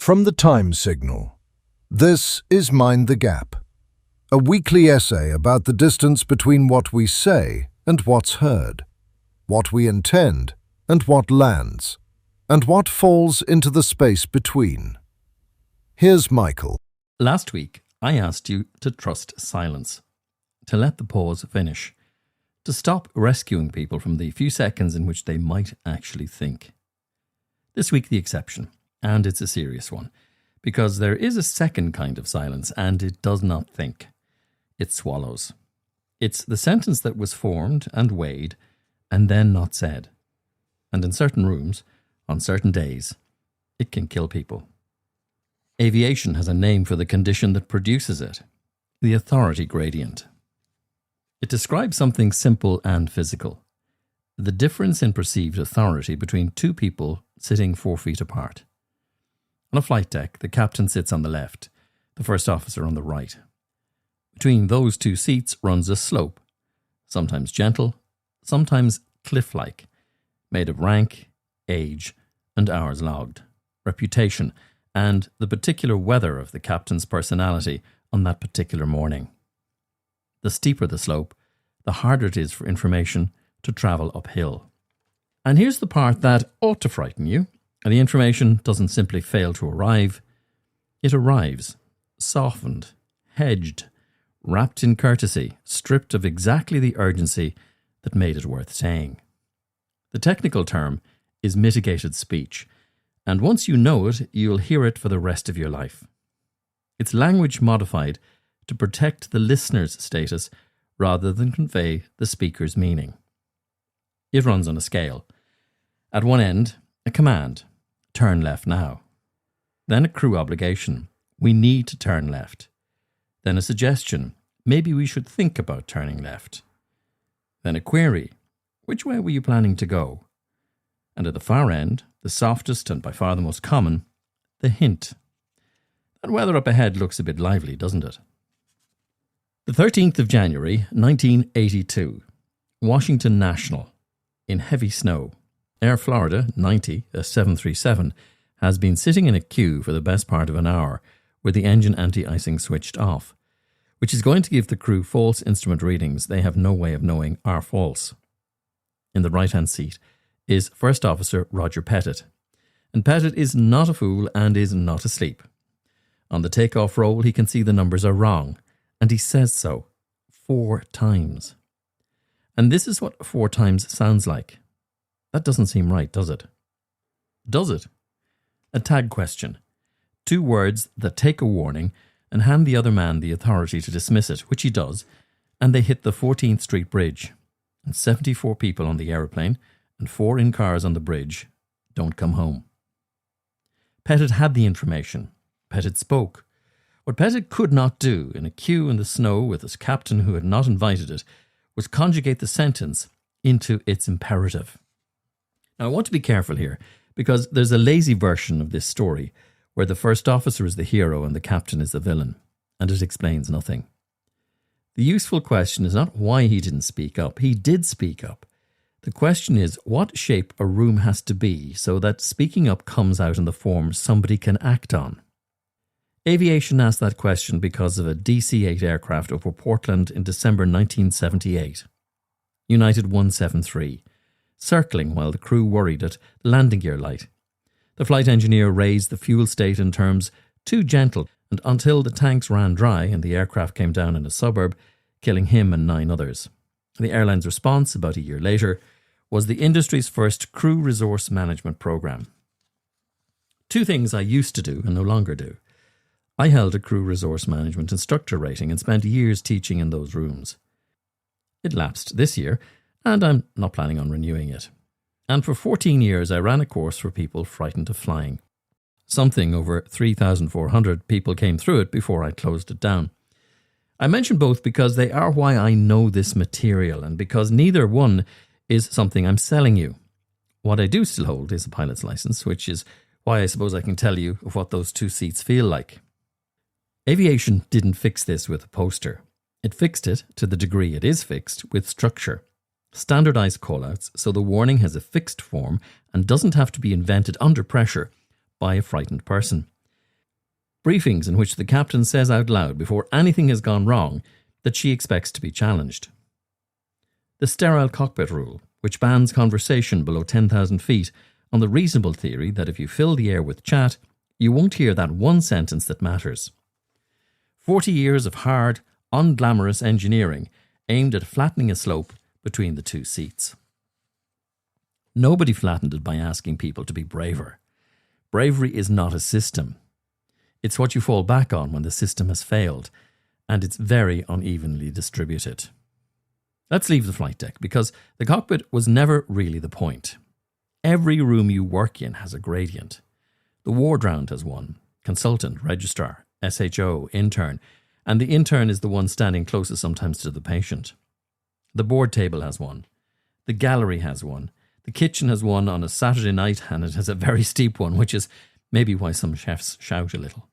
From the Time Signal. This is Mind the Gap, a weekly essay about the distance between what we say and what's heard, what we intend and what lands, and what falls into the space between. Here's Michael. Last week, I asked you to trust silence, to let the pause finish, to stop rescuing people from the few seconds in which they might actually think. This week, the exception, and it's a serious one, because there is a second kind of silence, and it does not think. It swallows. It's the sentence that was formed and weighed, and then not said. And in certain rooms, on certain days, it can kill people. Aviation has a name for the condition that produces it, the authority gradient. It describes something simple and physical, the difference in perceived authority between two people sitting 4 feet apart. On a flight deck, the captain sits on the left, the first officer on the right. Between those two seats runs a slope, sometimes gentle, sometimes cliff-like, made of rank, age, and hours logged, reputation, and the particular weather of the captain's personality on that particular morning. The steeper the slope, the harder it is for information to travel uphill. And here's the part that ought to frighten you. And the information doesn't simply fail to arrive. It arrives, softened, hedged, wrapped in courtesy, stripped of exactly the urgency that made it worth saying. The technical term is mitigated speech, and once you know it, you'll hear it for the rest of your life. It's language modified to protect the listener's status rather than convey the speaker's meaning. It runs on a scale. At one end, a command. Turn left now. Then a crew obligation. We need to turn left. Then a suggestion. Maybe we should think about turning left. Then a query. Which way were you planning to go? And at the far end, the softest and by far the most common, the hint. That weather up ahead looks a bit lively, doesn't it? The 13th of January, 1982. Washington National. In heavy snow. Air Florida 90, a 737, has been sitting in a queue for the best part of an hour with the engine anti-icing switched off, which is going to give the crew false instrument readings they have no way of knowing are false. In the right-hand seat is First Officer Roger Pettit, and Pettit is not a fool and is not asleep. On the takeoff roll he can see the numbers are wrong, and he says so 4 times. And this is what 4 times sounds like. That doesn't seem right, does it? Does it? A tag question. 2 words that take a warning and hand the other man the authority to dismiss it, which he does, and they hit the 14th Street Bridge. And 74 people on the aeroplane and 4 in cars on the bridge don't come home. Pettit had the information. Pettit spoke. What Pettit could not do in a queue in the snow with his captain who had not invited it was conjugate the sentence into its imperative. Now, I want to be careful here, because there's a lazy version of this story where the first officer is the hero and the captain is the villain, and it explains nothing. The useful question is not why he didn't speak up. He did speak up. The question is what shape a room has to be so that speaking up comes out in the form somebody can act on. Aviation asked that question because of a DC-8 aircraft over Portland in December 1978. United 173. Circling while the crew worried at the landing gear light. The flight engineer raised the fuel state in terms too gentle, and until the tanks ran dry and the aircraft came down in a suburb, killing him and 9 others. The airline's response, about a year later, was the industry's first crew resource management program. 2 things I used to do and no longer do. I held a crew resource management instructor rating and spent years teaching in those rooms. It lapsed this year, and I'm not planning on renewing it. And for 14 years I ran a course for people frightened of flying. Something over 3,400 people came through it before I closed it down. I mention both because they are why I know this material, and because neither one is something I'm selling you. What I do still hold is a pilot's license, which is why I suppose I can tell you of what those 2 seats feel like. Aviation didn't fix this with a poster. It fixed it, to the degree it is fixed, with structure. Standardized callouts so the warning has a fixed form and doesn't have to be invented under pressure by a frightened person. Briefings in which the captain says out loud before anything has gone wrong that she expects to be challenged. The sterile cockpit rule, which bans conversation below 10,000 feet on the reasonable theory that if you fill the air with chat, you won't hear that one sentence that matters. 40 years of hard, unglamorous engineering aimed at flattening a slope between the two seats. Nobody flattened it by asking people to be braver. Bravery is not a system. It's what you fall back on when the system has failed, and it's very unevenly distributed. Let's leave the flight deck, because the cockpit was never really the point. Every room you work in has a gradient. The ward round has one: consultant, registrar, SHO, intern, and the intern is the one standing closest sometimes to the patient. The board table has one. The gallery has one. The kitchen has one on a Saturday night, and it has a very steep one, which is maybe why some chefs shout a little.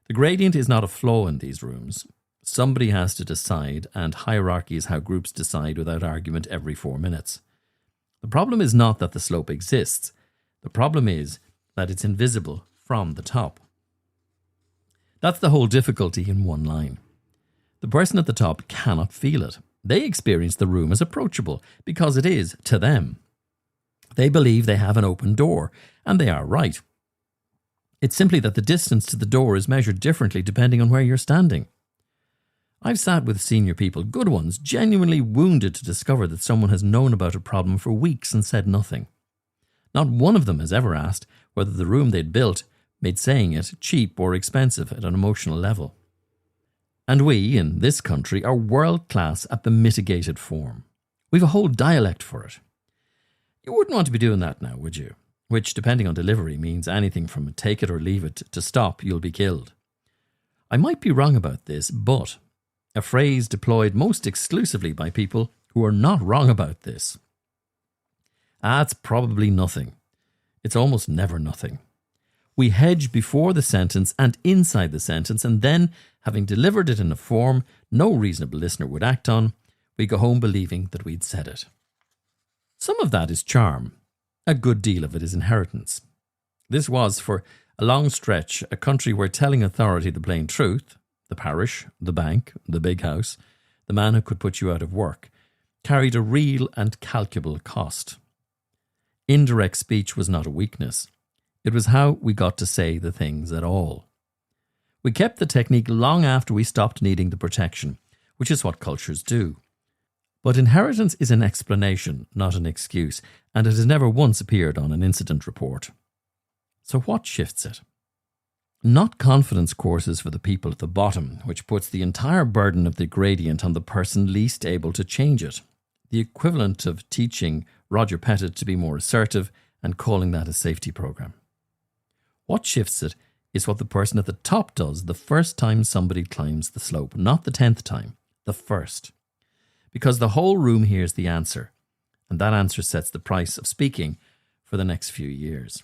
The gradient is not a flaw in these rooms. Somebody has to decide, and hierarchy is how groups decide without argument every 4 minutes. The problem is not that the slope exists. The problem is that it's invisible from the top. That's the whole difficulty in one line. The person at the top cannot feel it. They experience the room as approachable because it is to them. They believe they have an open door, and they are right. It's simply that the distance to the door is measured differently depending on where you're standing. I've sat with senior people, good ones, genuinely wounded to discover that someone has known about a problem for weeks and said nothing. Not one of them has ever asked whether the room they'd built made saying it cheap or expensive at an emotional level. And we, in this country, are world-class at the mitigated form. We've a whole dialect for it. You wouldn't want to be doing that now, would you? Which, depending on delivery, means anything from take it or leave it to stop, you'll be killed. I might be wrong about this, but a phrase deployed most exclusively by people who are not wrong about this. It's probably nothing. It's almost never nothing. We hedge before the sentence and inside the sentence, and then, having delivered it in a form no reasonable listener would act on, we go home believing that we'd said it. Some of that is charm. A good deal of it is inheritance. This was, for a long stretch, a country where telling authority the plain truth, the parish, the bank, the big house, the man who could put you out of work, carried a real and calculable cost. Indirect speech was not a weakness. It was how we got to say the things at all. We kept the technique long after we stopped needing the protection, which is what cultures do. But inheritance is an explanation, not an excuse, and it has never once appeared on an incident report. So what shifts it? Not confidence courses for the people at the bottom, which puts the entire burden of the gradient on the person least able to change it. The equivalent of teaching Roger Pettit to be more assertive and calling that a safety program. What shifts it is what the person at the top does the first time somebody climbs the slope, not the 10th time, the first. Because the whole room hears the answer, and that answer sets the price of speaking for the next few years.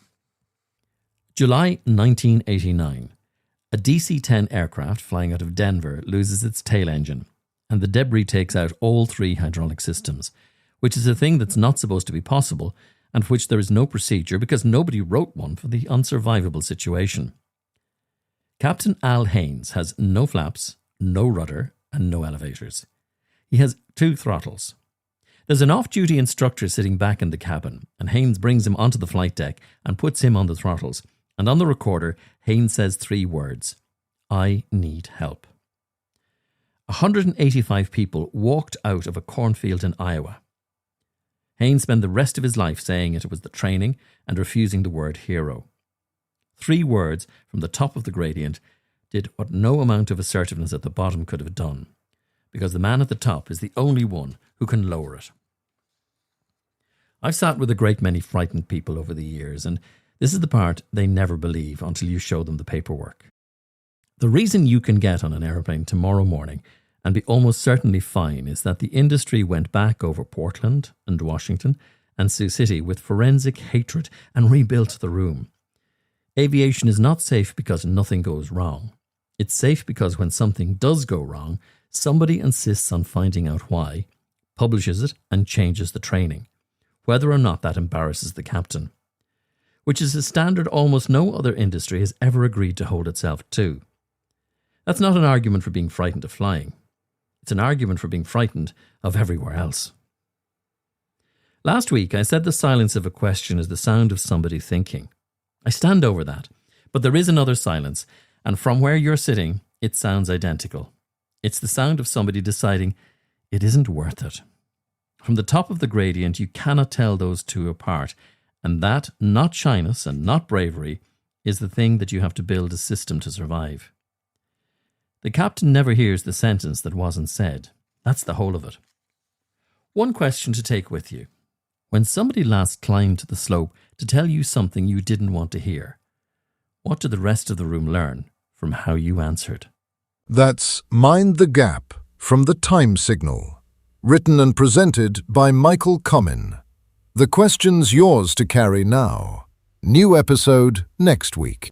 July 1989. A DC-10 aircraft flying out of Denver loses its tail engine, and the debris takes out all 3 hydraulic systems, which is a thing that's not supposed to be possible and for which there is no procedure because nobody wrote one for the unsurvivable situation. Captain Al Haynes has no flaps, no rudder, and no elevators. He has 2 throttles. There's an off-duty instructor sitting back in the cabin, and Haynes brings him onto the flight deck and puts him on the throttles. And on the recorder, Haynes says 3 words: I need help. 185 people walked out of a cornfield in Iowa. Haynes spent the rest of his life saying it was the training and refusing the word hero. 3 words from the top of the gradient did what no amount of assertiveness at the bottom could have done, because the man at the top is the only one who can lower it. I've sat with a great many frightened people over the years, and this is the part they never believe until you show them the paperwork. The reason you can get on an aeroplane tomorrow morning and be almost certainly fine is that the industry went back over Portland and Washington and Sioux City with forensic hatred and rebuilt the room. Aviation is not safe because nothing goes wrong. It's safe because when something does go wrong, somebody insists on finding out why, publishes it, and changes the training, whether or not that embarrasses the captain. which is a standard almost no other industry has ever agreed to hold itself to. That's not an argument for being frightened of flying. It's an argument for being frightened of everywhere else. Last week, I said the silence of a question is the sound of somebody thinking. I stand over that, but there is another silence, and from where you're sitting, it sounds identical. It's the sound of somebody deciding it isn't worth it. From the top of the gradient, you cannot tell those two apart, and that, not shyness and not bravery, is the thing that you have to build a system to survive. The captain never hears the sentence that wasn't said. That's the whole of it. One question to take with you. When somebody last climbed the slope to tell you something you didn't want to hear, what did the rest of the room learn from how you answered? That's Mind the Gap from the Time Signal. Written and presented by Michael Comyn. The question's yours to carry now. New episode next week.